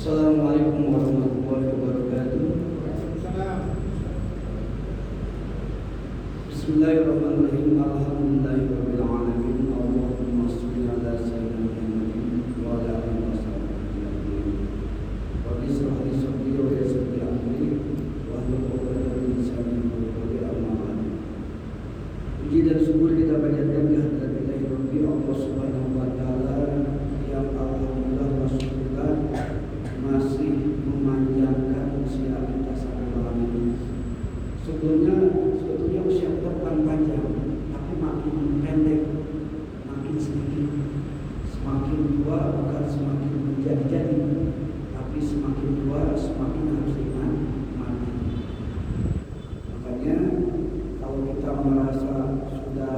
Assalamualaikum warahmatullahi wabarakatuh. Bismillahirrahmanirrahim. Alhamdulillahirabbil alamin. Allahumma shalli ala sayyidina Muhammadin wa ala alihi wasallam. Rabbi shrah li sadri wa yassir li amri wahlul 'uqdatam min lisani yafqahu qawli. Amma ba'd. Puji dan syukur kita panjatkan kehadirat Ilahi Rabbi Allah Subhanahu wa taala yang alhamdulillah wa syukurlah masih memanjangkan usia kita sampai malam ini. Sebetulnya usia kita bukan panjang, tapi makin pendek, makin sedikit. Semakin tua bukan semakin menjadi-jadi, tapi semakin tua semakin harus dimati. Makanya kalau kita merasa sudah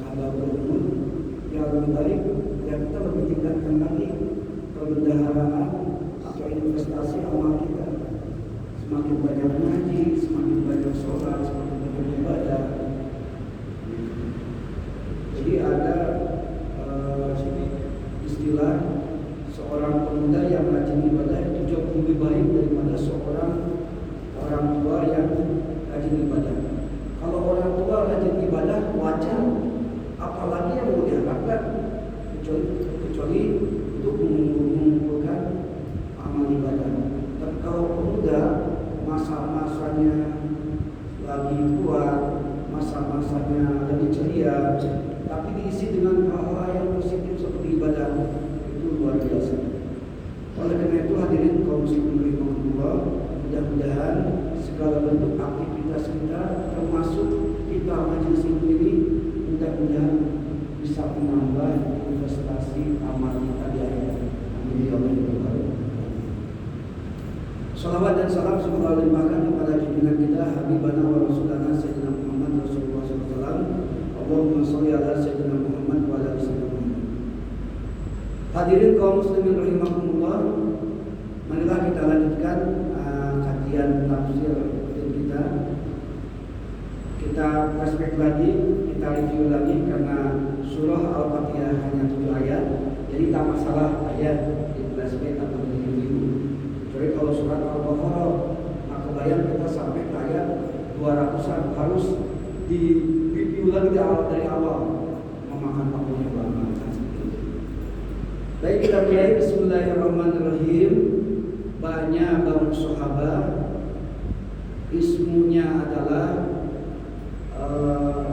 agak berumur, ya lebih baik ya kita lebih tingkatkan lagi perbendaharaan atau investasi amal kita. Semakin banyak ngaji, semakin banyak sholat, semakin banyak ibadah. Jadi ada istilah seorang pemuda yang rajin ibadah itu jauh lebih baik daripada seorang orang tua yang rajin ibadah. Kalau orang tua rajin ibadah wajar, apalagi yang mau diharapkan kecuali untuk mengumpulkan amal ibadah. Dan kalau pemuda masa-masanya lagi kuat, masa-masanya lagi ceria, tapi diisi dengan hal-hal yang positif seperti ibadah, itu luar biasa. Oleh karena itu hadirin kaum muslimin rahimahullah, mudah-mudahan segala bentuk aktivitas kita, termasuk kita majelis ini, mudah-mudahan bisa menambah investasi amal kita di akhirat. Amin ya Allah. Salawat dan salam semoga limpahkan kepada junjungan kita Habibana wa Rasulana Sayyidina Muhammad Rasulullah SAW. Allahumma sholli ala Sayyidina Muhammad wa ala Sayyidina Muhammad. Hadirin kaum muslimin rahimakumullah, marilah kita lanjutkan kajian tafsir kita. Kita flashback lagi, kita review lagi karena surah Al-Fatihah hanya 7 ayat. Jadi tak masalah ayat di flashback atau di review. Jadi kalau surat Al-Baqarah, maka bayang kita sampai ke ayat 200-an harus di review lagi dari awal, memakan waktunya banget. Baik, kita mulai. Bismillahirrahmanirrahim. Banyak kaum sahabat, ismunya adalah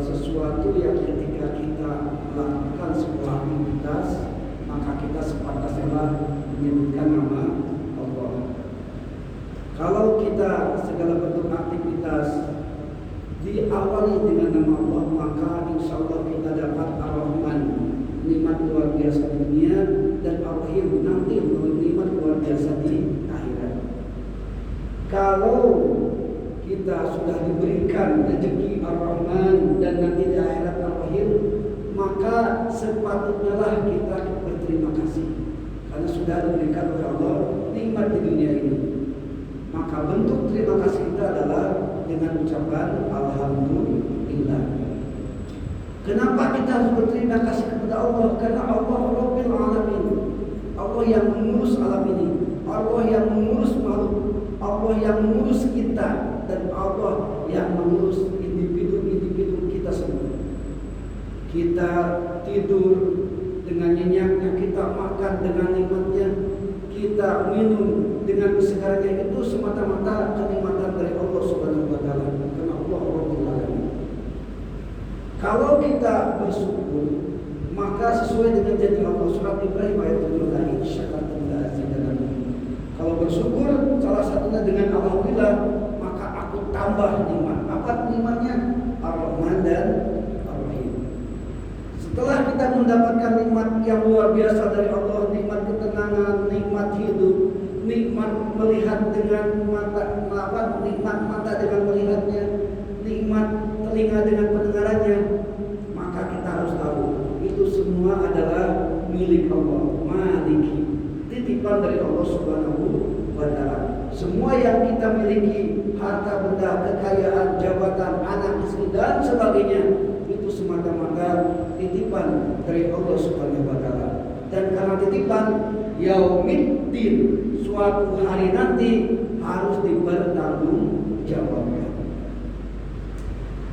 sesuatu yang ketika kita melakukan sebuah aktivitas, maka kita sepantasnya menyebutkan nama Allah. Kalau kita segala bentuk aktivitas diawali dengan nama Allah, maka insya Allah kita dapat Ar-Rahman, nikmat luar biasa di dunia, dan Ar-Rahim, nanti nikmat luar biasa di akhirat. Kalau kita sudah diberikan rezeki Ar-Rahman dan nanti di akhirat Ar-Rahim, maka sepatutnya lah kita berterima kasih karena sudah diberikan oleh Allah nikmat di dunia ini. Maka bentuk terima kasih kita adalah dengan ucapan Alhamdulillah. Kenapa kita harus berterima kasih kepada Allah? Karena Allah Rabbil Alamin, Allah yang mengurus alam ini, Allah yang mengurus makhluk, Allah yang mengurus kita, dan Allah yang mengurus individu-individu kita semua. Kita tidur dengan nyenyaknya, kita makan dengan nikmatnya, kita minum dengan kesegarannya, itu semata-mata kenikmatan dari Allah Subhanahu wa taala. Karena Allah Rabbul Alamin. Kalau kita bersyukur, maka sesuai dengan janji Allah surat Ibrahim ayat 7, insyaAllah azidannakum. Kalau bersyukur salah satunya dengan alhamdulillah, maka aku tambah nikmat. Apa nikmatnya? Ar-Rahman dan Ar-Rahim. Setelah kita mendapatkan nikmat yang luar biasa dari Allah, nikmat ketenangan, nikmat hidup, nikmat melihat dengan mata, nikmat mata dengan melihatnya, nikmat telinga dengan pendengarannya, maka kita harus tahu itu semua adalah milik Allah, maliki, titipan dari Allah Subhanahu wa taala. Semua yang kita miliki, harta benda, kekayaan, jabatan, anak, istri dan sebagainya, itu semata-mata titipan dari Allah Subhanahu wa taala. Dan karena titipan, yaumiddin, suatu hari nanti harus dipertanggungjawabkan.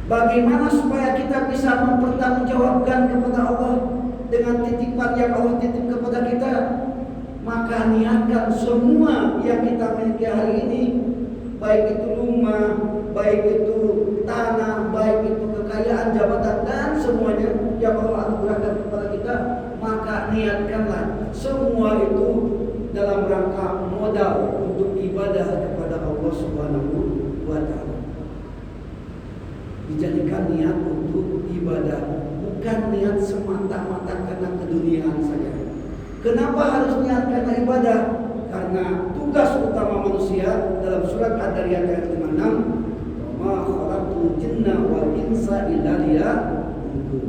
Bagaimana supaya kita bisa mempertanggungjawabkan kepada Allah dengan titipan yang Allah titip kepada kita? Maka niatkan semua yang kita miliki hari ini, baik itu rumah, baik itu tanah, baik itu kekayaan, jabatan, dan semuanya yang Allah anugerahkan kepada kita, maka niatkanlah semua itu dalam rangka modal untuk ibadah kepada Allah Subhanahu wa taala. Dijadikan niat untuk ibadah, bukan niat semata-mata karena keduniaan saja. Kenapa harus niat karena ibadah? Karena tugas utama manusia dalam surat Ad-Dariyat ayat 56, "Wa ma khalaqtul jinna wal insa illa liya'budun."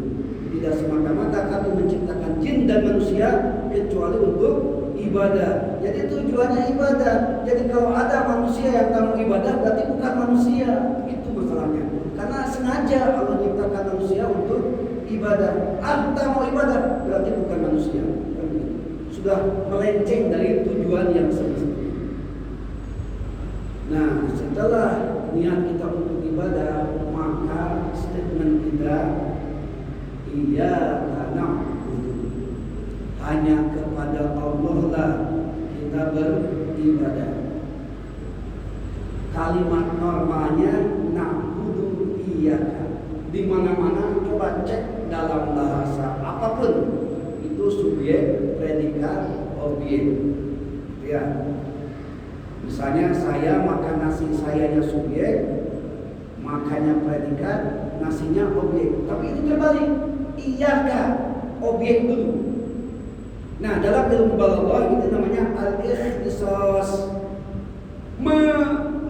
Tidak semata-mata kami menciptakan jin dan manusia kecuali untuk ibadah. Jadi tujuannya ibadah. Jadi kalau ada manusia yang tak mau ibadah, berarti bukan manusia. Itu masalahnya. Karena sengaja Allah menciptakan manusia untuk ibadah. Tak mau ibadah, berarti bukan manusia. Sudah melenceng dari tujuan yang semestinya. Nah, setelah niat kita untuk ibadah, maka statement kita, iyyaka na'budu, hanya kepada Allah lah kita beribadah. Kalimat normalnya na'budu iyyaka. Di mana-mana coba cek dalam bahasa apapun, itu subjek, predikat, objek. Ya. Misalnya saya makan nasi, sayanya subjek, makannya predikat, nasinya objek. Tapi itu terbalik. Iyyaka, objek dulu. Nah, dalam ilmu balaghah itu namanya al-ikhtisas.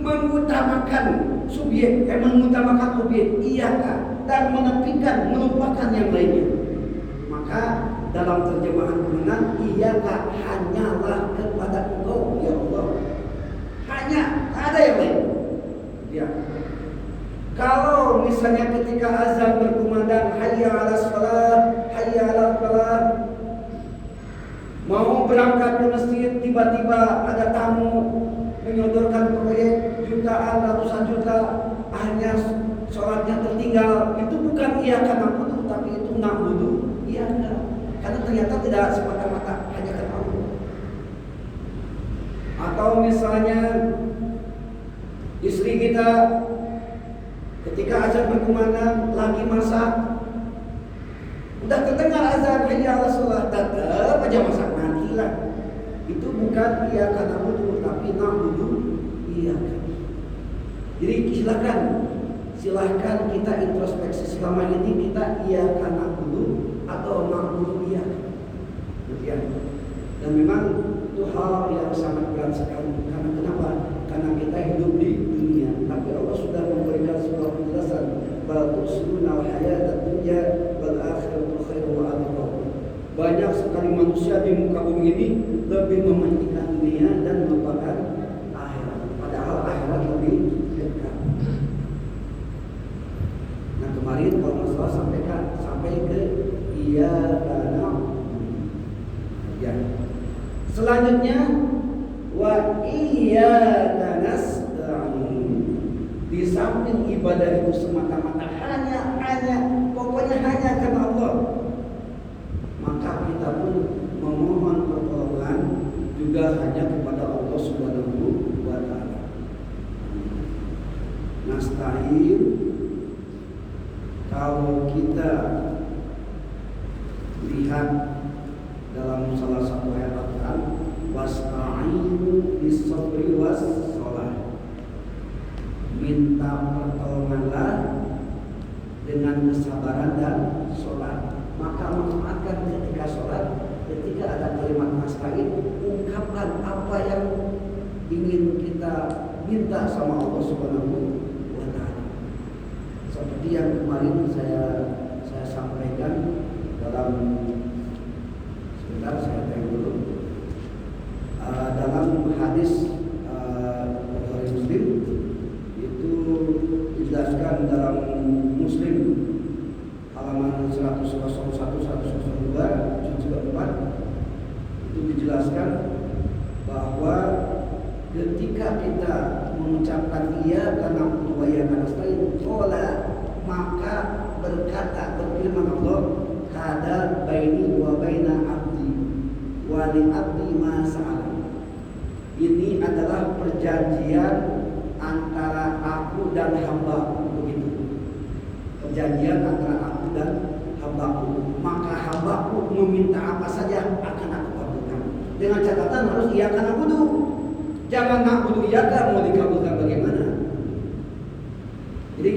Mengutamakan subjek, mengutamakan objek, iyyaka, dan menepikan, melupakan yang lainnya. Maka dalam terjemahan kemenang, iyyaka, hanyalah kepada Engkau ya Allah. Hanya, tak ada yang lain. Ya. Kalau misalnya ketika azan berkumandang, hayya 'alas shalah, hayya 'alal falah, mau berangkat ke masjid, tiba-tiba ada tamu menyodorkan proyek jutaan, ratusan juta, akhirnya sholatnya tertinggal. Itu bukan iyyaka na'budu, tapi itu na'budu iyyaka. Karena ternyata tidak semata-mata hanya karena Allah. Atau misalnya istri kita ketika azan berkumandang lagi masak, udah terdengar azan hayya 'alas shalah, tetap aja masak, matilah. Itu bukan iyyaka na'budu, tapi na'budu iyyaka. Jadi silakan kita introspeksi selama ini kita iyyaka na'budu atau na'budu iyyaka. Ya. Dan memang itu hal yang sangat berat sekali. Karena kenapa? Karena kita hidup banyak sekali manusia di muka bumi ini lebih mementingkan dunia dan melupakan akhirat. Padahal akhirat lebih dekat. Nah kemarin kalau masalah sampai ke iya karena ya. Selanjutnya wa iyyaka nasta'in. Di samping ibadah itu semata-mata hanya pokoknya hanya karena Allah, maka kita pun memohon pertolongan juga hanya kepada Allah Subhanahu wa taala. Nasta'in, kalau kita lihat dalam salah satu ayat Al-Quran, wasta'inu bis-sabri was-shalah, minta pertolonganlah dengan kesabaran dan sholat. Maka manfaatkan ketika sholat, ketika ada kalimat nasta'in, ungkapkan apa yang ingin kita minta sama Allah Subhanahu wa taala. Seperti yang kemarin saya sampaikan dalam saya tanya dulu dalam hadis Bukhari Muslim itu dijelaskan dalam Muslim halaman 101 102 juz 4 itu dijelaskan bahwa ketika kita mengucapkan iya karena wa iya karena nasta'in, maka berfirman Allah, hada baini wa baina abdi wa li abdi ma sa'ala. Ini adalah perjanjian antara aku dan hambaku, begitu. Perjanjian antara aku dan hambaku. Maka hambaku meminta apa saja akan aku kabulkan. Dengan catatan harus iya karena na'budu. Jangan na'budu iyyaka mau dikabulkan bagaimana? Jadi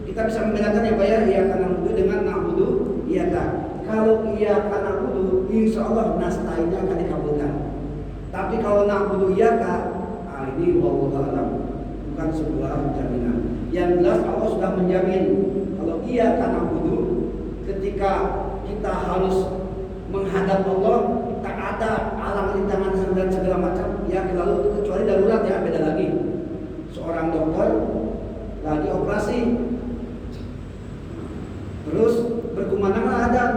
kita bisa membedakan ya Pak ya, iya karena na'budu dengan na'budu iyyaka. Kalau iya karena na'budu, insya Allah nasta'innya akan dikabulkan. Tapi kalau na'budu iyyaka, ini wallahu a'lam, bukan sebuah jaminan. Yang jelas Allah sudah menjamin kalau iya karena na'budu, ketika kita harus menghadap Allah, tak ada alang rintangan dan segala macam ya, lalu kecuali darurat ya, beda lagi. Seorang dokter lagi operasi, terus berkumandanglah adzan,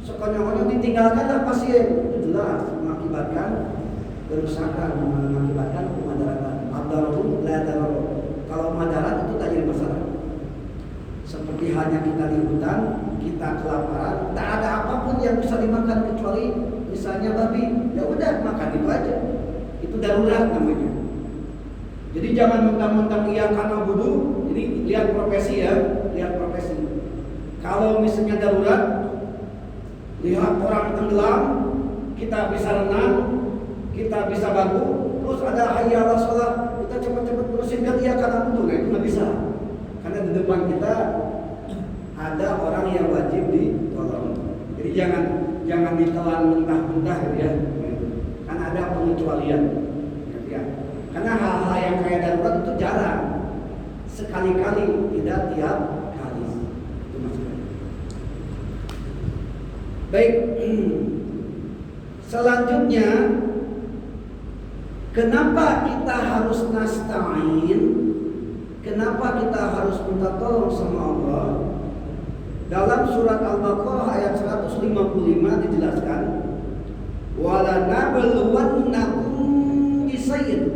sekonyong-konyong ditinggalkanlah pasien, itu jelas mengakibatkan kerusakan, mengakibatkan kemudaratan. Ad-dararun la darar. Kalau madarat itu tak jadi masalah. Seperti halnya kita di hutan, kita kelaparan, tak ada apapun yang bisa dimakan kecuali misalnya babi, ya udah makan itu aja. Itu darurat namanya. Jadi jangan mentang-mentang iya karena na'budu. Ini lihat profesi ya, lihat profesi. Kalau misalnya darurat, lihat orang tenggelam, kita bisa renang, kita bisa bantu, terus ada hayya 'alas shalah, kita cepat-cepat terusin kan iya karena na'budu. Nah itu nggak bisa. Karena di depan kita ada orang yang wajib ditolong. Jadi jangan ditelan mentah-mentah gitu ya. Kan ada pengecualian. Gitu ya. Karena hal-hal yang kayak darurat itu jarang. Sekali-kali, tidak tiap kali. Itu maksudnya. Baik. Selanjutnya, kenapa kita harus nasta'in? Kenapa kita harus minta tolong sama Allah? Dalam surat Al-Baqarah ayat 155 dijelaskan, wala nabluwannakum bisayyin,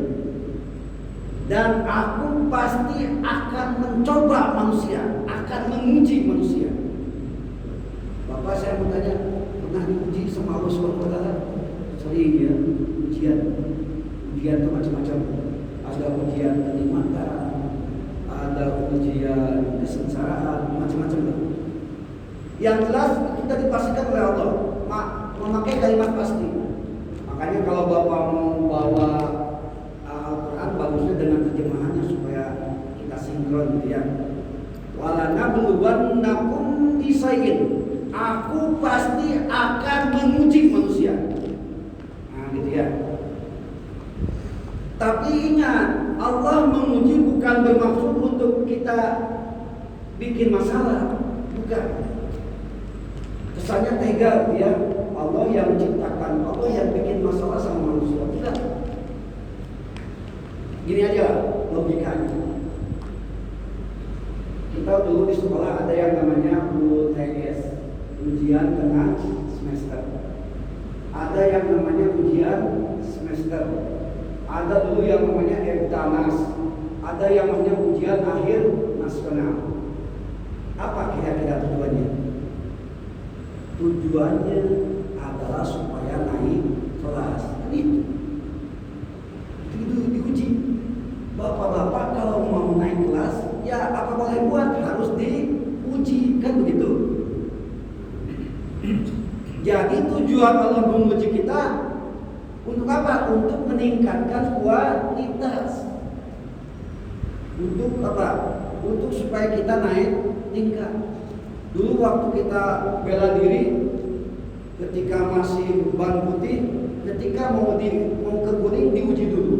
dan aku pasti akan mencoba manusia, akan menguji manusia. Bapak saya mau tanya, pernah diuji sama Allah Subhanahu wa taala? Sering ya, ujian itu macam-macam. Ada ujian kenikmatan, ada ujian kesengsaraan, macam-macam lah. Yang jelas kita dipastikan oleh Allah memakai kalimat pasti. Makanya kalau Bapak mau bawa Al-Quran, bagusnya dengan terjemahannya supaya kita sinkron gitu ya. Wala nabluwannakum bisayyin, aku pasti akan menguji manusia. Nah gitu ya. Tapi ingat, Allah menguji bukan bermaksud untuk kita bikin masalah, bukan. Kesannya tega gitu ya. Allah yang menciptakan, Allah yang bikin masalah sama manusia. Tidak. Gini aja logikanya. Kita dulu di sekolah ada yang namanya UTS, ujian tengah semester. Ada yang namanya ujian semester. Ada dulu yang namanya Eptanas. Ada yang namanya ujian akhir nasional. Apa kira-kira tujuannya? Tujuannya adalah supaya naik kelas. Itu diuji. Bapak-bapak kalau mau naik kelas, ya apa boleh buat, harus diuji, kan begitu. Jadi tujuan Allah menguji kita untuk apa? Untuk meningkatkan kualitas. Untuk apa? Untuk supaya kita naik tingkat. Dulu waktu kita bela diri, ketika masih ban putih, ketika mau ke kuning diuji dulu.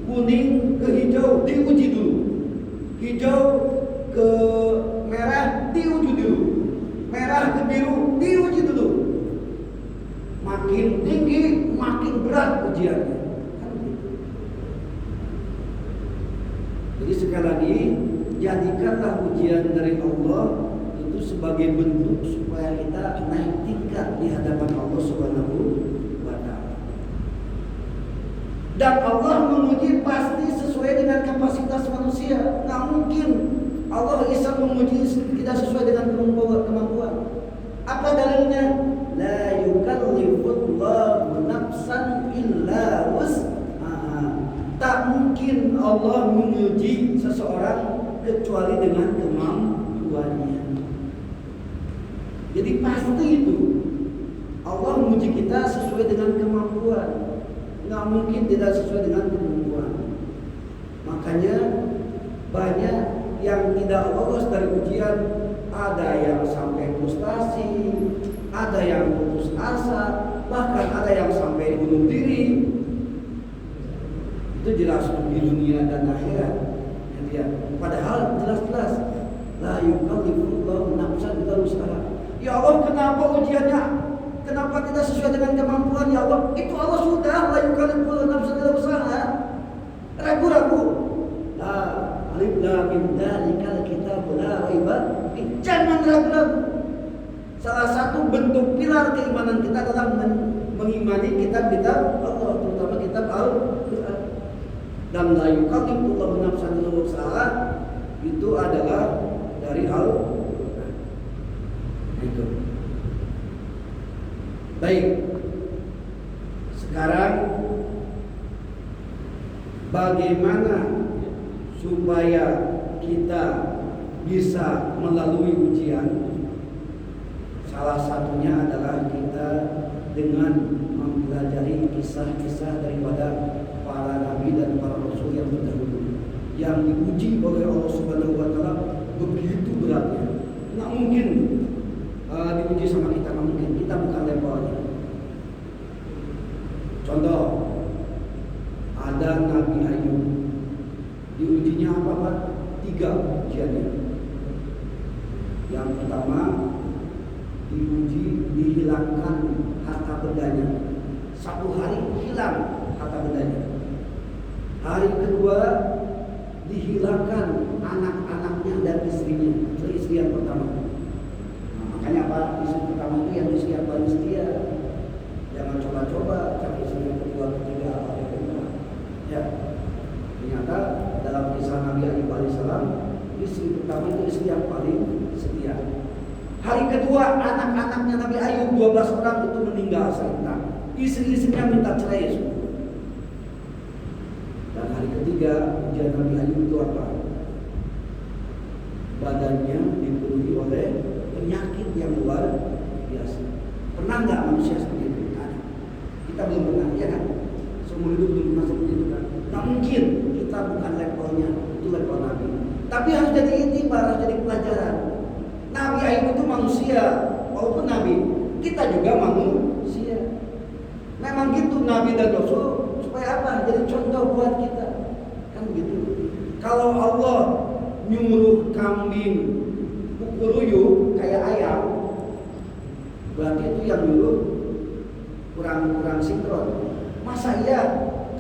Kuning ke hijau diuji dulu. Hijau ke merah diuji dulu. Merah ke biru diuji dulu. Makin tinggi, makin berat ujiannya. Jadi sekali lagi, jadikanlah ujian dari Allah itu sebagai bentuk supaya kita naik tingkat di hadapan Allah Subhanahu wa Ta'ala. Dan Allah menguji pasti sesuai dengan kapasitas manusia. Nggak mungkin Allah bisa menguji kita sesuai dengan kemampuan. Apa dalilnya? La yukallifullahu nafsan illa wus'aha. Tak mungkin Allah menguji seseorang kecuali dengan kemampuannya. Jadi pasti itu Allah menguji kita sesuai dengan kemampuan. Nggak mungkin tidak sesuai dengan kemampuan. Makanya banyak yang tidak lolos dari ujian. Ada yang sampai frustasi, ada yang putus asa, bahkan ada yang sampai bunuh diri. Itu jelas di dunia dan akhirat. Ya, padahal jelas-jelas la yukallifullahu nafsan illa wus'aha. Ya Allah, kenapa ujiannya? Kenapa tidak sesuai dengan kemampuan? Ya Allah, itu Allah sudah la yukallifullahu nafsan illa wus'aha. Ragu-ragu. Alif lam mim dzalikal kitabul la raiba. Jangan ragu-ragu. Salah satu bentuk pilar keimanan kita adalah mengimani kitab-kitab Allah, terutama kitab Al-Qur'an. Dan la yukallifullahu nafsan illa wus'aha itu adalah dari Al-Qur'an. Itu. Baik. Sekarang bagaimana supaya kita bisa melalui ujian? Salah satunya adalah kita dengan mempelajari kisah-kisah daripada para nabi dan para rasul yang terdahulu, yang diuji oleh Allah Subhanahu wa Ta'ala begitu beratnya. Nggak mungkin diuji sama kita, nggak mungkin. Kita bukan levelnya. Contoh, ada Nabi Ayub. Diujinya apa Pak? 3 ujiannya. Yang pertama, diuji dihilangkan harta bendanya. 1 hari hilang harta bendanya. Hari kedua dihilangkan anak-anaknya dan istrinya. Itu istri yang pertama. Nah, makanya apa? Istri pertama itu yang istri yang paling setia. Jangan coba-coba cari istri yang kedua, ketiga, atau yang keempat. Ya. Ternyata dalam kisah Nabi Ayub alaihissalam, istri pertama itu istri yang paling setia. Hari kedua anak-anaknya Nabi Ayub 12 orang itu meninggal serentak. Istri-istrinya minta cerai semua. Dan hari ketiga ujian Nabi Ayub itu apa? Badannya dipenuhi oleh penyakit yang luar biasa. Pernah nggak manusia seperti itu? Kita belum pernah, ya kan? Seumur hidup belum pernah seperti itu kan? Nggak mungkin. Kita bukan levelnya, itu level Nabi. Tapi harus jadi itibar, harus jadi pelajaran. Nabi Ayub itu manusia, walaupun Nabi, kita juga manusia. Memang gitu Nabi dan Rasul, supaya apa? Jadi contoh buat kita, kan begitu. Kalau Allah nyuruh kambing kukuruyuk kayak ayam, Berarti itu yang dulu kurang sinkron. Masa iya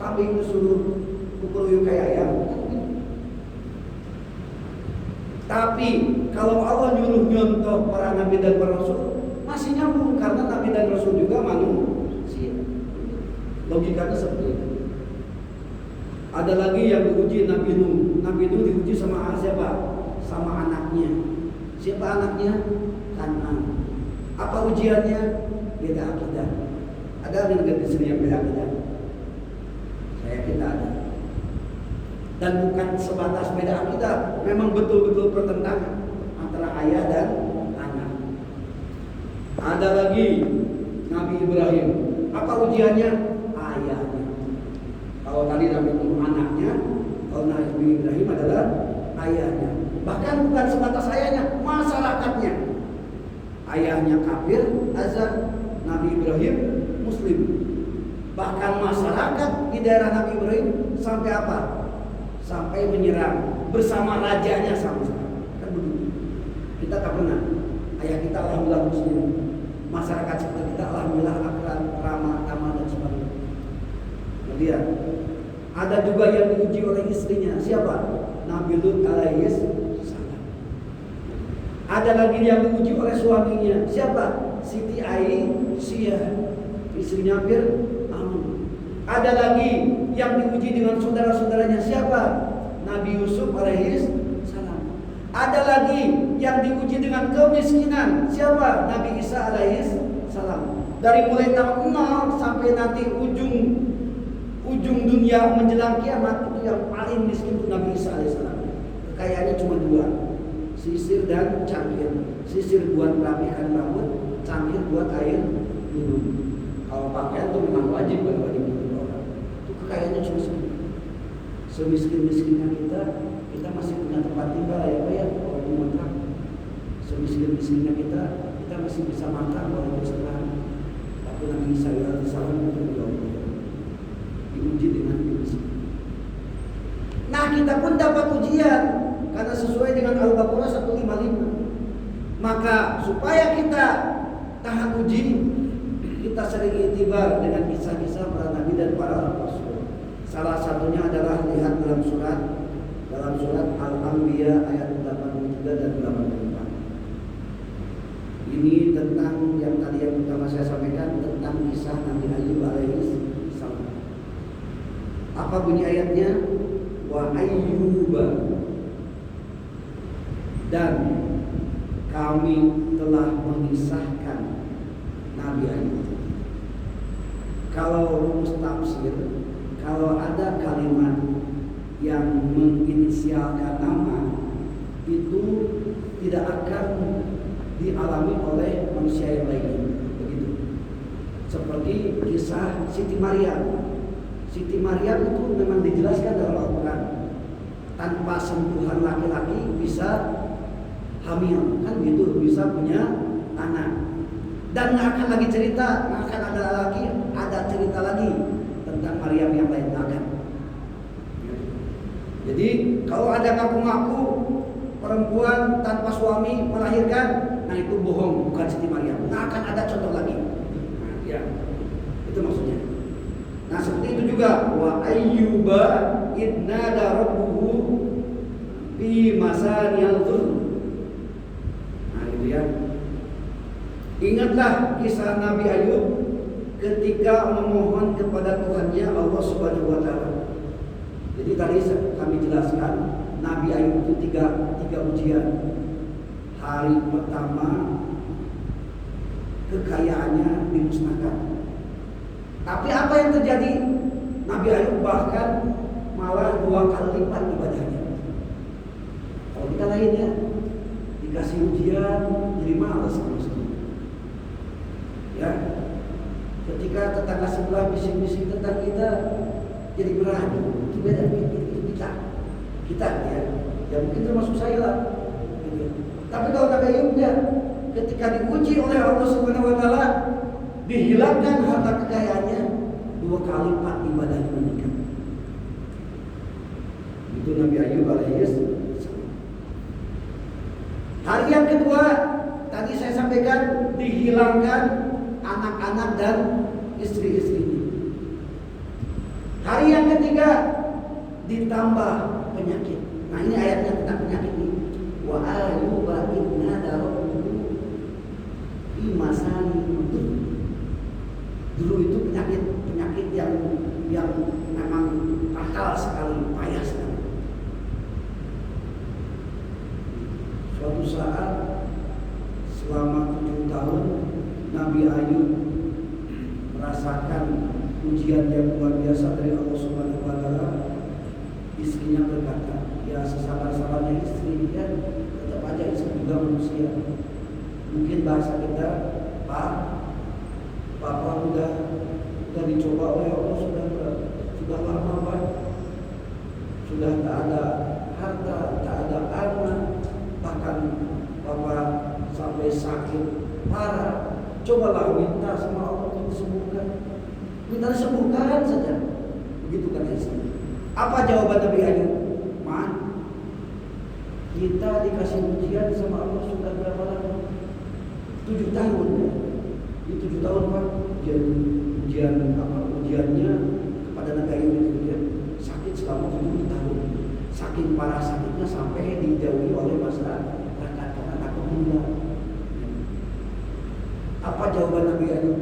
kambing disuruh kukuruyuk kayak ayam? Tapi kalau Allah nyuruh nyontoh para nabi dan para rasul, masih nyambung karena nabi dan rasul juga manusia. Logikanya seperti itu. Ada lagi yang diuji Nabi Nuh. Nabi Nuh diuji sama siapa? Sama anaknya. Siapa anaknya? Kanan. Apa ujiannya? Beda akidah. Ada negara di sini yang beda akidah? Saya kita ada. Dan bukan sebatas beda akidah, memang betul-betul pertentangan antara ayah dan anak. Ada lagi Nabi Ibrahim. Apa ujiannya? Ayahnya. Kalau tadi Nabi Nuh anaknya, kalau Nabi Ibrahim adalah ayahnya. Bahkan bukan sebatas ayahnya, masyarakatnya. Ayahnya kafir, azan. Nabi Ibrahim Muslim. Bahkan masyarakat di daerah Nabi Ibrahim sampai apa? Sampai menyerang bersama rajanya sama-sama. Kan begitu. Kita tak pernah. Ayah kita alhamdulillah Muslim. Masyarakat sekitar kita alhamdulillah akrab, ramah, tamah dan sebagainya. Kemudian ada juga yang diuji oleh istrinya. Siapa? Nabi Lut alaihi salam. Ada lagi yang diuji oleh suaminya. Siapa? Siti Aisyah, istrinya Fir'aun. Ada lagi yang diuji dengan saudara-saudaranya. Siapa? Nabi Yusuf alaihi salam. Ada lagi yang diuji dengan kemiskinan. Siapa? Nabi Isa alaihi salam. Dari mulai tahun 0 sampai nanti ujung dunia menjelang kiamat, itu yang paling miskin itu Nabi Isa alaihi salam. Kekayaannya cuma 2, sisir dan cangkir. Sisir buat merapikan rambut, cangkir buat air minum. Kalau pakaian itu memang wajib minum orang. Itu kekayaannya cuma segitu. Semiskin-miskinnya kita masih punya tempat tinggal ya Pak ya, walaupun ngontrak. Semiskin-miskinnya kita masih bisa makan walaupun sederhana. Tapi Nabi Isa alaihi salam itu diuji dengan kemiskinan. Nah, kita pun dapat ujian karena sesuai dengan Al-Baqarah 155. Maka supaya kita tahan uji, kita sering iktibar dengan kisah-kisah para nabi dan para rasul. Salah satunya adalah lihat dalam surat Al-Anbiya ayat 83 dan 84. Ini tentang yang tadi yang pertama saya sampaikan tentang kisah Nabi Ayub alaihi salam. Apa bunyi ayatnya? Wa Ayyuba, dan kami telah mengisahkan Nabi Ayub. Kalau rumus tafsir, kalau ada kalimat yang menginisialkan nama, itu tidak akan dialami oleh manusia yang lain. Begitu. Seperti kisah Siti Maryam. Siti Maryam itu memang dijelaskan dalam Al-Quran, tanpa sentuhan laki-laki bisa hamil, kan gitu, bisa punya anak. Dan nggak akan lagi cerita, nggak akan ada lagi, ada cerita lagi tentang Maryam yang lain, nggak akan. Jadi kalau ada ngaku-ngaku perempuan tanpa suami melahirkan, nah itu bohong, bukan Siti Maryam. Nggak akan ada contoh lagi. Nah, ya, itu maksudnya. Nah seperti itu juga wa Ayyuba idnada rabbuhu fi masaniyal dhul. Nah itu ya. Ingatlah kisah Nabi Ayub ketika memohon kepada Tuhannya Allah Subhanahu wa taala. Jadi tadi kami jelaskan Nabi Ayub itu tiga ujian. Hari pertama kekayaannya dimusnahkan. Tapi apa yang terjadi? Nabi Ayub bahkan malah 2 kali lipat ibadahnya. Kalau kita lainnya dikasih ujian jadi malas mesti. Ya, ketika tetangga sebelah bising-bising tentang kita jadi berani. Itu beda itu kita ya. Ya mungkin termasuk saya lah. Gitu. Tapi kalau Nabi Ayub ketika diuji oleh Allah Subhanahu wa taala, dihilangkan harta kekayaannya, 2 kali lipat ibadahnya meningkat. Itu Nabi Ayub alaihi salam. Hari yang kedua, tadi saya sampaikan, dihilangkan anak-anak dan istri-istrinya. Hari yang ketiga ditambah penyakit. Nah ini ayatnya tentang penyakit ini. Wa ayyuba idna daruhu fi masani. Dulu itu penyakit yang memang fatal sekali, payah sekali. Suatu saat selama 7 tahun Nabi Ayub merasakan ujian yang luar biasa dari Allah Subhanahu wa taala. Istrinya berkata, ya sesabar-sabarnya istri kan, tetap aja istri juga manusia. Mungkin bahasa kita, Pak, Bapak udah dicoba oleh Allah, sudah lama Pak, sudah tak ada harta, tak ada anak, bahkan Bapak sampai sakit parah. Cobalah minta sama Allah untuk disembuhkan. Minta disembuhkan saja. Begitu kata istri. Apa jawaban Nabi Ayub? Kita dikasih ujian sama Allah sudah berapa lama? 7 tahun. Di 7 tahun Pak, ujiannya kepada Nabi Ayub itu sakit selama 7 tahun. Saking parah sakitnya sampai dijauhi oleh masyarakat karena takut meninggal. Apa jawaban Nabi Ayub?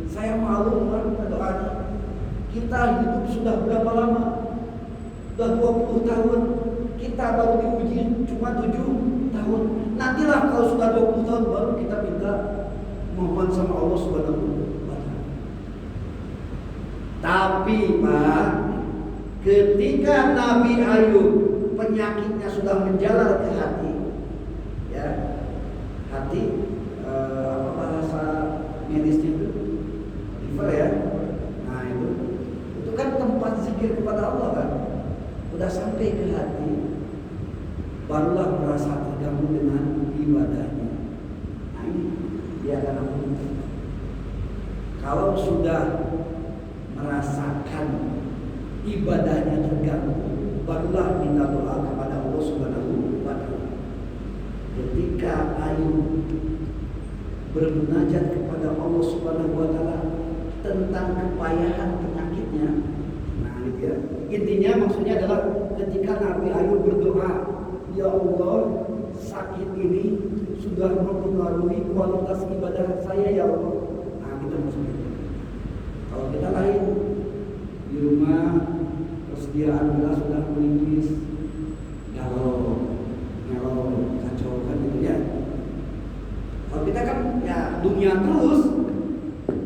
Saya malu melakukan doanya. Kita hidup sudah berapa lama? Sudah 20 tahun. Kita baru diuji cuma 7 tahun. Nantilah kalau sudah 20 tahun baru kita minta mohon sama Allah Subhanahu wa taala. Tapi Pak, ketika Nabi Ayub penyakitnya sudah menjalar ke hati, ya, hati, apa bahasa medisnya itu, liver ya. Nah itu kan tempat zikir kepada Allah kan. Udah sampai ke hati, barulah merasa terganggu dengan ibadahnya. Nah ini dia akan mengerti. Kalau sudah merasakan ibadahnya terganggu, barulah minta doa kepada Allah Subhanahu wa taala. Ketika Ayub bermunajat kepada Allah Subhanahu wa taala tentang kepayahan penyakitnya. Nah, gitu ya. Intinya maksudnya adalah ketika Nabi Ayub berdoa, ya Allah, sakit ini sudah mempengaruhi kualitas ibadah saya ya Allah. Nah, gitu maksudnya. Kalau kita lain di rumah persediaan beras sudah menipis, galau, kacau kan gitu ya. Kalau kita kan ya dunia terus.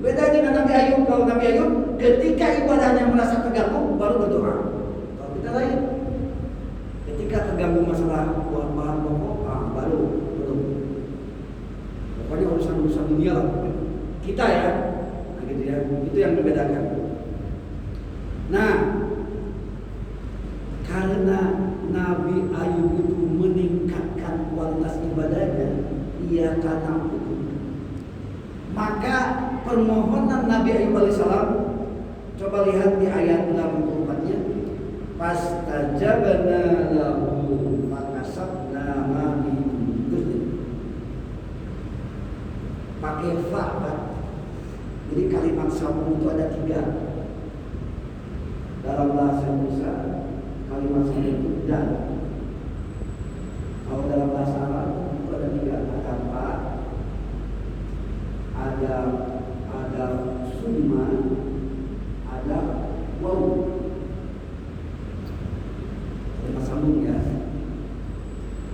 Beda dengan Nabi Ayub. Kalau Nabi Ayub ketika ibadahnya merasa terganggu baru berdoa. Kalau kita lain, ketika terganggu masalah bahan pokok, baru berdoa. Pokoknya urusan dunia lah. Kita ya, nah gitu ya. Itu yang membedakan. Nah, karena Nabi Ayub itu meningkatkan kualitas ibadahnya, ia karena itu, maka permohonan Nabi Ayub alaihissalam, coba lihat di ayat 64-nya, fastajabna lahu fakasabna ma bihi, pakai fa. Jadi kalimat sambung itu ada 3 dalam bahasa Indonesia. Kalimat sambung itu dan. Kalau dalam bahasa Arab itu ada 3, ada fa, ada summa, ada waw. Kalimat sambung ya.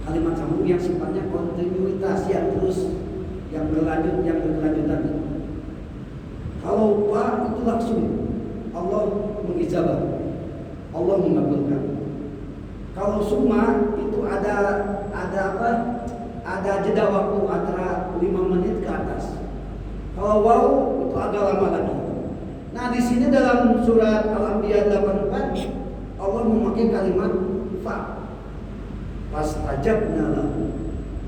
Kalimat sambung yang sifatnya kontinuitas, yang terus, yang berkelanjutan. Kalau fa itu langsung Allah mengijabah, Allah mengabulkan. Kalau summa itu ada apa? Ada jeda waktu antara 5 menit ke atas. Kalau waw itu agak lama lagi. Nah di sini dalam surat Al-Anbiya 84 Allah memakai kalimat fa. Fastajabna lahu,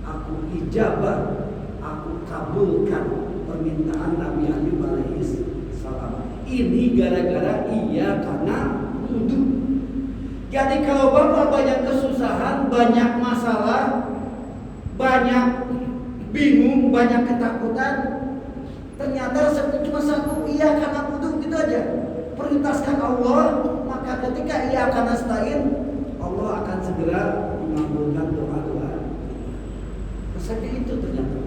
aku ijabah, aku kabulkan permintaan Nabi Ayub alaihi salam. Ini gara-gara ia karena wudhu. Jadi kalau Bapak banyak kesusahan, banyak masalah, banyak bingung, banyak ketakutan. Ternyata resepnya cuma satu, iya karena butuh gitu aja. Prioritaskan Allah, maka ketika iya karena nasta'in, Allah akan segera mengabulkan doa-doa. Resepnya itu ternyata.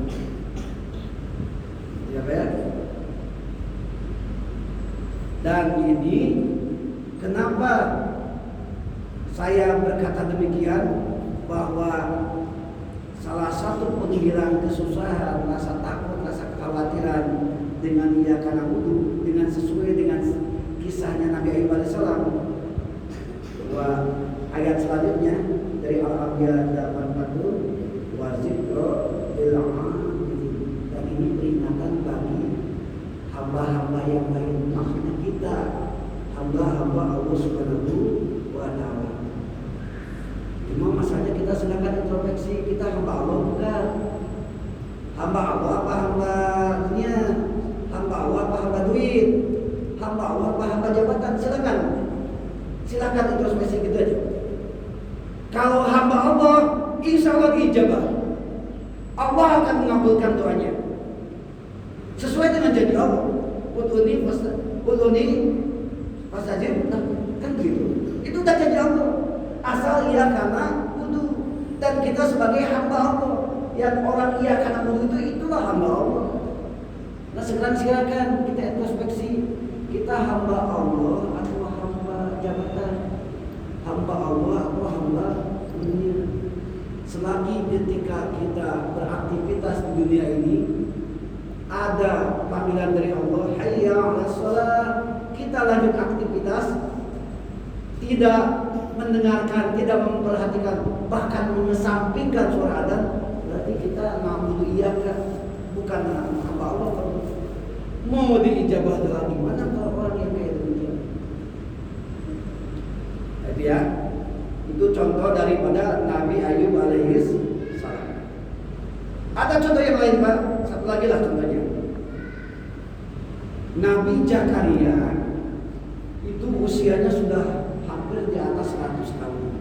Ya kan? Dan ini kenapa saya berkata demikian, bahwa salah satu penghilang kesusahan, rasa takut, rasa kekhawatiran dengan iya karena butuh, dengan sesuai dengan kisahnya Nabi Ayub alaihissalam, bahwa ayat selanjutnya dari Al-Anbiya 80 wazikra bil dan ini peringatan bagi hamba-hamba yang lain, maksudnya kita hamba-hamba Allah Subhanahu wa ta'ala. Cuma masalahnya kita sedangkan introspeksi, kita hamba Allah bukan. Hamba Allah apa hamba dunia? Hamba Allah apa hamba duit? Hamba Allah apa hamba jabatan? Silakan introspeksi gitu aja. Kalau hamba Allah, insya Allah diijabah. Allah akan mengabulkan doanya sesuai dengan janji Allah. Udhuni fastajib, kan begitu. Itu udah janji Allah. Asal iya karena butuh, dan kita sebagai hamba Allah, yang orang iya karena butuh itulah hamba Allah. Nah silakan kita introspeksi, kita hamba Allah atau hamba jabatan, hamba Allah atau hamba dunia. Selagi ketika kita beraktivitas di dunia ini ada panggilan dari Allah, hayya 'alas shalah, kita lanjut aktivitas, tidak mendengarkan, tidak memperhatikan, bahkan mengesampingkan suara adzan, berarti kita na'budu iyyaka, bukan hamba Allah. Mau diijabah doa gimana kalau orang yang kayak demikian? Jadi ya, itu contoh daripada Nabi Ayub alaihissalam. Ada contoh yang lain Pak, satu lagi lah contohnya. Nabi Zakaria itu usianya sudah hampir di atas 100 tahun.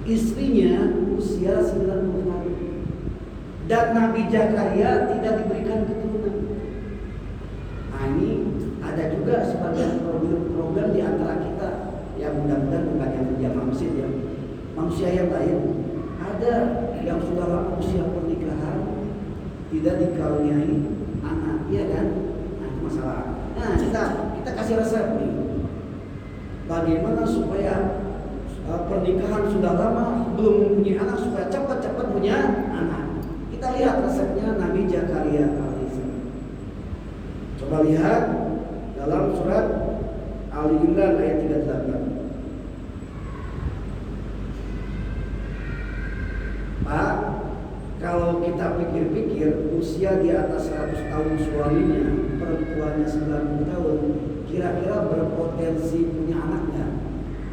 Istrinya usia 90 tahun. Dan Nabi Zakaria tidak diberikan keturunan. Nah ini ada juga sebagian problem di antara kita, yang mudah-mudahan bukan yang menjamah mesin ya. Manusia yang lain ada yang sudah lama usia pernikahan tidak dikaruniai anak, iya kan? Nah itu masalah. Nah kita kasih resep nih. Bagaimana supaya pernikahan sudah lama belum mempunyai anak supaya cepat-cepat punya anak. Kita lihat resepnya Nabi Zakaria alaihissalam. Coba lihat dalam surat Ali Imran ayat 38. Pak, kalau kita pikir-pikir usia di atas 100 tahun suaminya, perempuannya 90 tahun, kira-kira berpotensi punya anak nggak?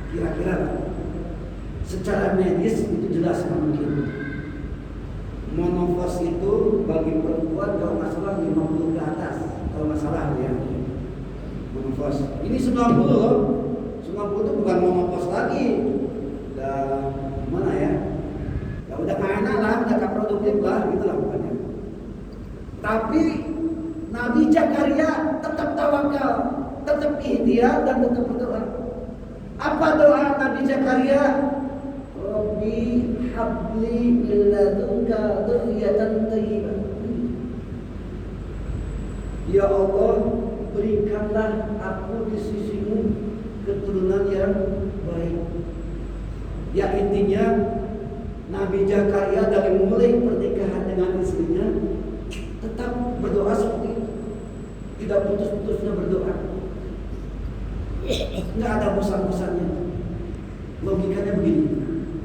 Kira-kira secara medis itu jelas mungkin. Monofos itu bagi perempuan kalau nggak salah 50 ke atas, kalau nggak salah ya. Monofos. Ini 90 loh. 90 itu bukan monofos lagi. Udah mana ya? Ya udah enak lah, udah gak produktif lah, gitu lah pokoknya. Tapi Nabi Zakaria tetap tawakal, tetap ikhtiar dan tetap berdoa. Apa doa Nabi Zakaria? Rabbi habli min ladunka dzurriyyatan thayyibah. Ya Allah, berikanlah aku di sisimu keturunan yang baik. Ya intinya Nabi Zakaria dari mulai pernikahan dengan istrinya tetap berdoa seperti itu, tidak putus-putusnya berdoa, nggak ada bosan-bosannya. Logikanya begini,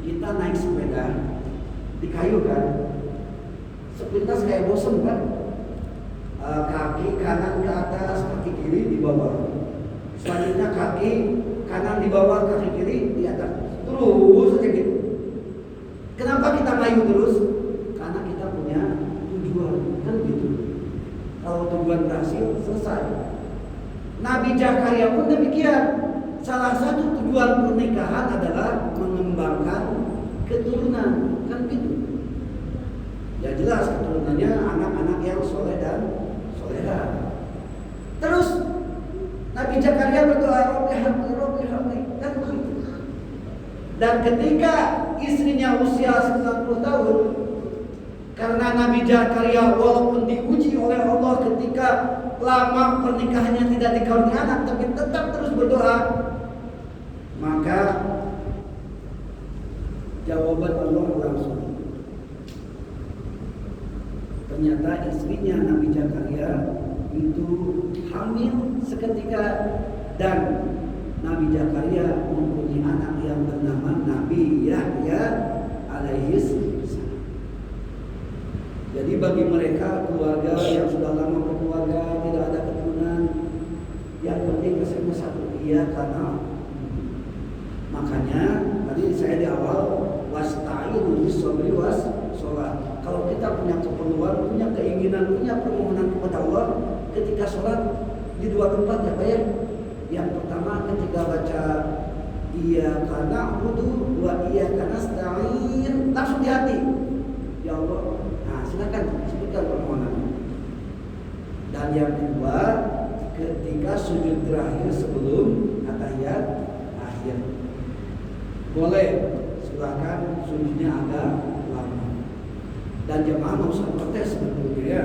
kita naik sepeda di kayu kan, sepintas kayak bosan kan, kaki kanan ke atas, kaki kiri di bawah, selanjutnya kaki kanan di bawah, kaki kiri di atas, terus saja gitu. Kenapa kita kayu terus? Karena kita punya tujuan, kan gitu. Kalau tujuan berhasil, selesai. Nabi Zakaria pun demikian. Salah satu tujuan pernikahan adalah mengembangkan keturunan, kan gitu. Ya jelas keturunannya anak-anak yang soleh dan soleha. Terus Nabi Zakaria berdoa, Rabbi habli, kan begitu. Dan ketika istrinya usia 90 tahun, karena Nabi Zakaria walaupun diuji oleh Allah ketika lama pernikahannya tidak dikaruniai anak, tapi tetap terus berdoa, maka jawaban Allah langsung. Ternyata istrinya Nabi Zakaria itu hamil seketika, dan Nabi Zakaria mempunyai anak yang bernama Nabi Yahya alaihi salam. Jadi bagi mereka keluarga yang sudah lama berkeluarga tidak ada keturunan, yang penting kesannya satu, iya karena makanya tadi saya di awal wasta'inu bis-sabri was sholat. Kalau kita punya keperluan, punya keinginan, punya permohonan kepada Allah ketika sholat di dua tempat ya Pak ya. Yang pertama ketika baca iyyaka na'budu wa iyyaka nasta'in, langsung di hati. Ya Allah, nah silakan sebutkan permohonan. Dan yang kedua ketika sujud terakhir sebelum tahiyat akhir. Boleh, silakan sujudnya agak lama. Dan jemaah nggak usah protes sebetulnya ya.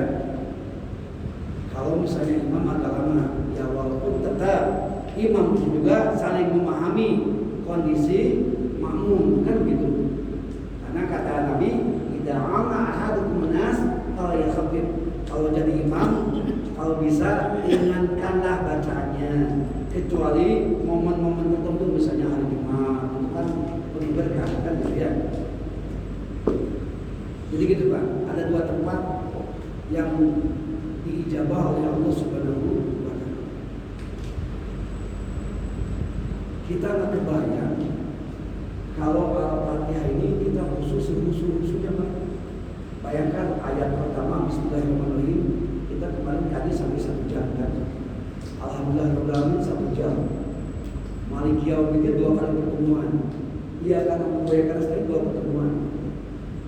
Kalau misalnya imam agak lama, ya walaupun tetap imam juga saling memahami kondisi makmum, kan begitu. Karena kata Nabi, idza ama ahadukum nas fala yakhfif. Kalau jadi imam, kalau bisa ringankanlah bacaannya, kecuali momen-momen tertentu, misalnya hari Jumat, itu kan lebih berkah, kan gitu ya. Jadi gitu Pak, ada dua tempat yang diijabah oleh Allah Subhanahu wa Ta'ala. Kita nggak kebayang kalau Al-Fatihah ini kita khusus-khususnya Pak. Bayangkan ayat pertama Bismillahirrahmanirrahim, kita kemarin tadi sampai 1 jam kan. Alhamdulillah 1 jam. Malik Yaumiddin 2 kali pertemuan. Iya kan membayangkan sekali 2 pertemuan.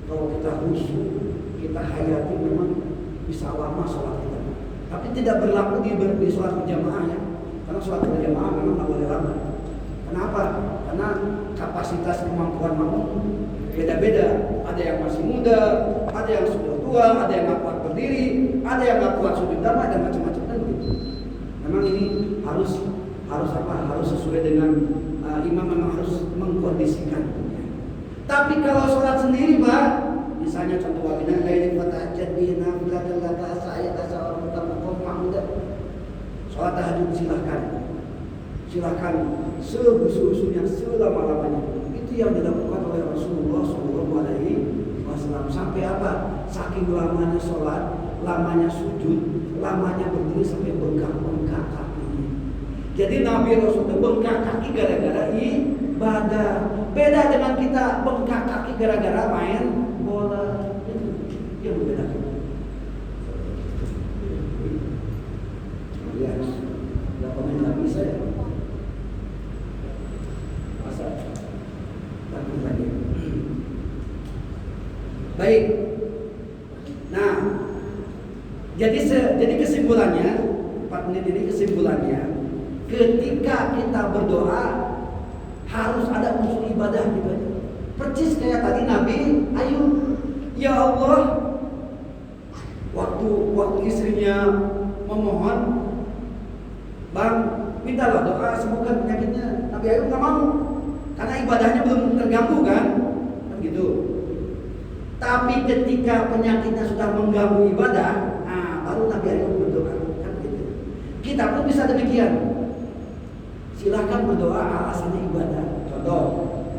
Kalau kita khusyuk, kita hayati memang bisa lama sholat kita. Tapi tidak berlaku di sholat berjamaah ya. Karena sholat berjamaah memang tidak boleh lama. Kenapa? Karena kapasitas kemampuan makmum beda-beda. Ada yang masih muda, ada yang sudah tua, ada yang nggak kuat berdiri, ada yang nggak kuat sujud damai dan macam-macam kan begitu. Memang ini harus apa? Harus sesuai dengan imam, memang harus mengkondisikan. Tapi kalau sholat sendiri Pak, misalnya contoh wabina lain fatahajat bina filatan laka asa'ayat asa'ar mutamakum mahmudah. Sholat tahajud silahkan sehusu-husunya, selama-lamanya. Itu yang dilakukan oleh Rasulullah SAW. Sampai apa? Saking lamanya sholat, lamanya sujud, lamanya berdiri sampai bengkak-bengkak kakinya. Jadi Nabi Rasul bengkak kaki gara-gara ibadah. Beda dengan kita bengkak kaki gara-gara main bola. Itu yang berbeda. Ya, nggak komen lagi saya. Masa takut lagi. Baik. Nah, jadi kesimpulannya, 4 menit ini kesimpulannya, ketika kita berdoa harus ada unsur ibadah gitu. Percis kayak tadi Nabi Ayub, ya Allah, waktu istrinya memohon, Bang, mintalah doa sembuhkan penyakitnya. Nabi Ayub nggak mau, karena ibadahnya belum terganggu kan gitu. Tapi ketika penyakitnya sudah mengganggu ibadah, nah baru Nabi Ayub berdoa kan gitu. Kita pun bisa demikian. Silahkan berdoa alasannya ibadah.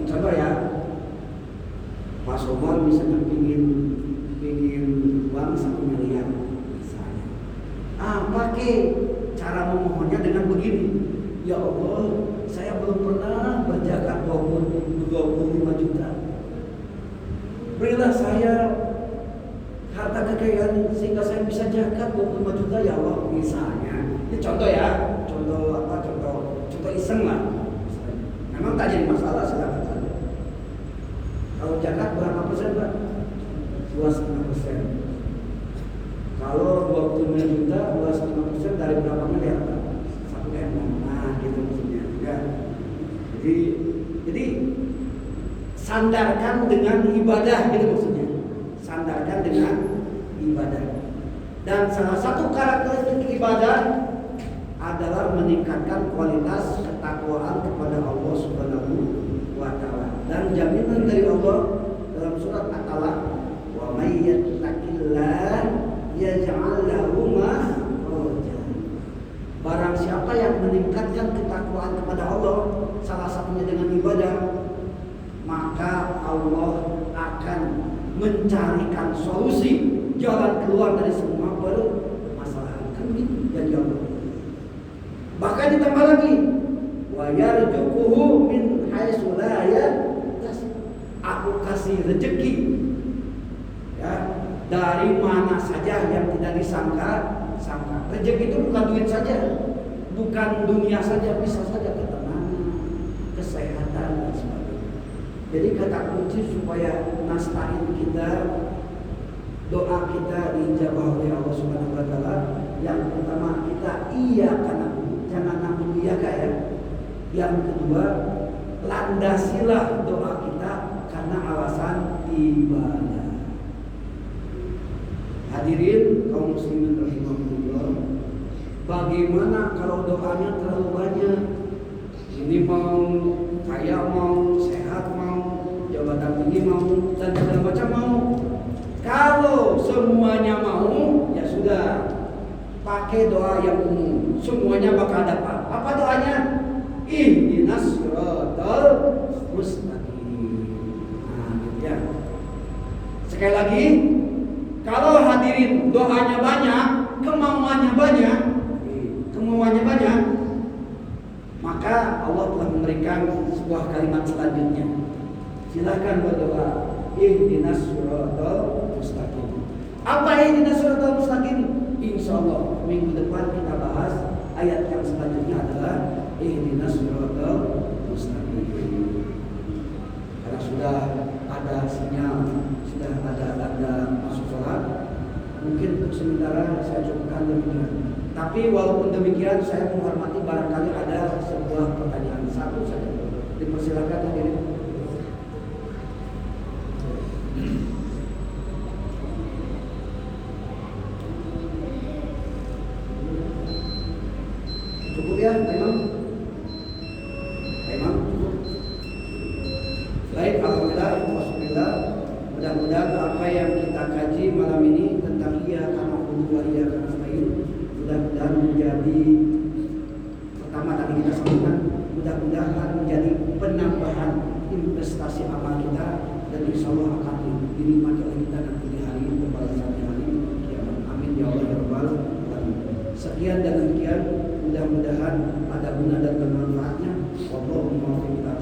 Contoh ya, Pak Somar misalnya pingin uang 1 miliar misalnya. Pakai cara memohonnya dengan begini. Ya Allah, saya belum pernah berzakat 25 juta. Berilah saya harta kekayaan sehingga saya bisa zakat 25 juta ya Allah misalnya. Ini contoh ya, contoh iseng lah. Memang tak jadi masalah, silakan saja. Kalau zakat berapa persen Pak? 2,5%. Kalau 25 juta, 2,5% dari berapa miliar? 1 M. Nah, gitu maksudnya. Ya. Jadi sandarkan dengan ibadah, gitu maksudnya. Sandarkan dengan ibadah. Dan salah satu karakteristik ibadah adalah meningkatkan kualitas ketakwaan kepada Allah Subhanahu wa Ta'ala. Dan jaminan dari Allah dalam surat At-Talaq, wa may yattaqillah yaj'al lahu makhraja. Barang siapa yang meningkatkan ketakwaan kepada Allah, salah satunya dengan ibadah, maka Allah akan mencarikan solusi, jalan keluar dari semua permasalahan. Kan gitu janji Allah. Bahkan ditambah lagi, wa yarzuquhu min haitsu la yahtasib. Aku kasih rezeki, ya, dari mana saja yang tidak disangka-sangka. Rezeki itu bukan duit saja, bukan dunia saja, bisa saja ketenangan, kesehatan dan sebagainya. Jadi kata kunci supaya nasta'in kita, doa kita dijabah oleh Allah Subhanahu wa Ta'ala, yang pertama kita iya karena jangan namun iya ya. Yang kedua, landasilah doa kita karena alasan ibadah. Hadirin kaum muslimin rahimahullah, bagaimana kalau doanya terlalu banyak? Ini mau kaya, mau sehat, mau jabatan tinggi, mau dan segala macam mau. Kalau semuanya mau, ya sudah, pakai doa yang umum, semuanya bakal dapat. Apa doanya? Ihdinas siratal mustaqim. Nah, gitu ya. Sekali lagi, kalau hadirin doanya banyak, kemauannya banyak, maka Allah telah memberikan sebuah kalimat selanjutnya. Silakan berdoa, ihdinas siratal mustaqim. Apa ihdinas siratal mustaqim? Insyaallah minggu depan kita bahas ayat yang selanjutnya adalah ihdinas siratal mustaqim. Karena sudah ada sinyal, sudah ada tanda masuk sholat, mungkin untuk sementara saya cukupkan demikian. Tapi walaupun demikian, saya menghormati barangkali ada sebuah pertanyaan, satu saja. Dipersilakan hadirin. Cukup ya, memang cukup. Baik, alhamdulillah, alhamdulillah. Mudah-mudahan apa yang kita kaji malam ini tentang iya karena wa iya karena nasta'in, mudah-mudahan menjadi, pertama tadi kita sebutkan, mudah-mudahan menjadi penambahan investasi amal kita, dan insya Allah akan dinikmati oleh kita nanti di hari pembalasan di hari kiamat. Amin ya Allah ya Rabbal alamin. Sekian dan demikian, mudah-mudahan ada guna dan bermanfaatnya. Wallahul muwaffiq ila